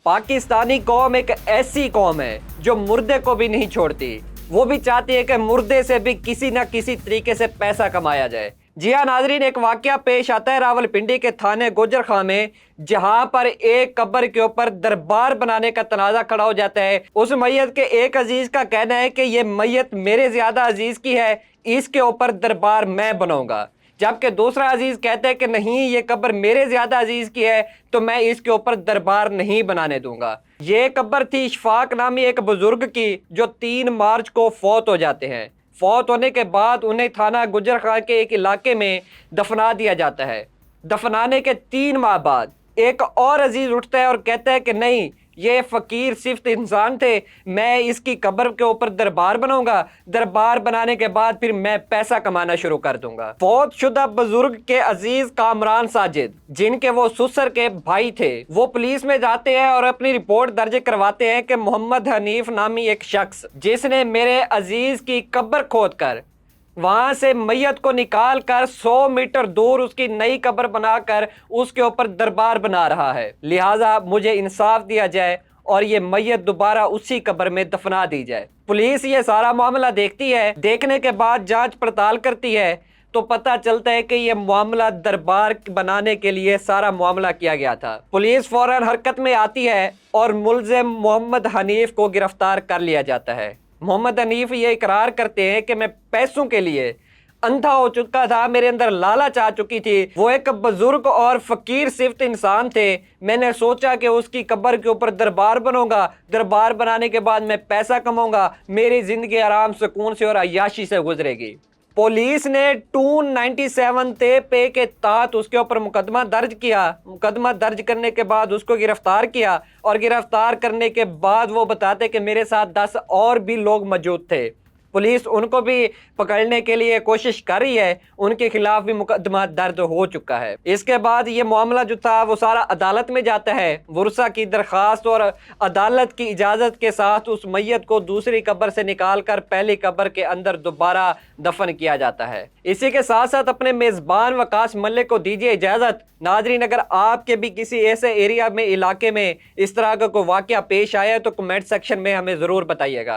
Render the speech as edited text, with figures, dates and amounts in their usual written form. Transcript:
पाकिस्तानी कौम एक ऐसी कौम है जो मुर्दे को भी नहीं छोड़ती। वो भी चाहती है कि मुर्दे से भी किसी ना किसी तरीके से पैसा कमाया जाए। जी हाँ नाजरीन, एक वाकया पेश आता है रावलपिंडी के थाने गोजर खां में, जहां पर एक कब्र के ऊपर दरबार बनाने का तनाजा खड़ा हो जाता है। उस मैयत के एक अजीज का कहना है कि ये मैयत मेरे ज्यादा अजीज की है, इसके ऊपर दरबार मैं बनाऊंगा। जबकि दूसरा अजीज कहता है कि नहीं, ये कब्र मेरे ज्यादा अजीज की है तो मैं इसके ऊपर दरबार नहीं बनाने दूंगा। ये कब्र थी इशफाक नामी एक बुजुर्ग की, जो 3 मार्च को फौत हो जाते हैं। फौत होने के बाद उन्हें थाना गुजर खां के एक इलाके में दफना दिया जाता है। दफनाने के 3 माह बाद एक और अजीज उठता है और कहता है कि नहीं, ये फकीर सिर्फ इंसान थे, मैं इसकी कब्र के ऊपर दरबार बनाऊंगा। दरबार बनाने के बाद फिर मैं पैसा कमाना शुरू कर दूंगा। फौत शुदा बुजुर्ग के अजीज कामरान साजिद, जिनके वो ससुर के भाई थे, वो पुलिस में जाते हैं और अपनी रिपोर्ट दर्ज करवाते हैं कि मोहम्मद हनीफ नामी एक शख्स, जिसने मेरे अजीज की कब्र खोद कर वहां से मैयत को निकाल कर 100 मीटर दूर उसकी नई कब्र बनाकर उसके ऊपर दरबार बना रहा है। लिहाजा मुझे इंसाफ दिया जाए और ये मैयत दोबारा उसी कब्र में दफना दी जाए। पुलिस ये सारा मामला देखती है। देखने के बाद जांच पड़ताल करती है तो पता चलता है कि यह मामला दरबार बनाने के लिए सारा मामला किया गया था। पुलिस फौरन हरकत में आती है और मुलजिम मोहम्मद हनीफ को गिरफ्तार कर लिया जाता है। मोहम्मद हनीफ ये इकरार करते हैं कि मैं पैसों के लिए अंधा हो चुका था, मेरे अंदर लालच आ चुकी थी। वो एक बुजुर्ग और फकीर सिर्फ इंसान थे। मैंने सोचा कि उसकी कब्र के ऊपर दरबार बनूंगा, दरबार बनाने के बाद मैं पैसा कमाऊंगा, मेरी जिंदगी आराम सुकून से और अय्याशी से गुजरेगी। पुलिस ने 297 पे के तहत उसके ऊपर मुकदमा दर्ज किया। मुकदमा दर्ज करने के बाद उसको गिरफ्तार किया और गिरफ्तार करने के बाद वो बताते कि मेरे साथ 10 और भी लोग मौजूद थे। पुलिस उनको भी पकड़ने के लिए कोशिश कर रही है, उनके खिलाफ भी मुकदमा दर्ज हो चुका है। इसके बाद ये मामला जो था वो सारा अदालत में जाता है। वुरसा की दरख्वास्त और अदालत की इजाज़त के साथ उस मैयत को दूसरी कब्र से निकाल कर पहली कब्र के अंदर दोबारा दफन किया जाता है। इसी के साथ साथ अपने मेज़बान वकास मलिक को दीजिए इजाज़त। नाजरीन, अगर आपके भी किसी ऐसे एरिया में, इलाके में इस तरह का कोई वाक़या पेश आया तो कमेंट सेक्शन में हमें ज़रूर बताइएगा।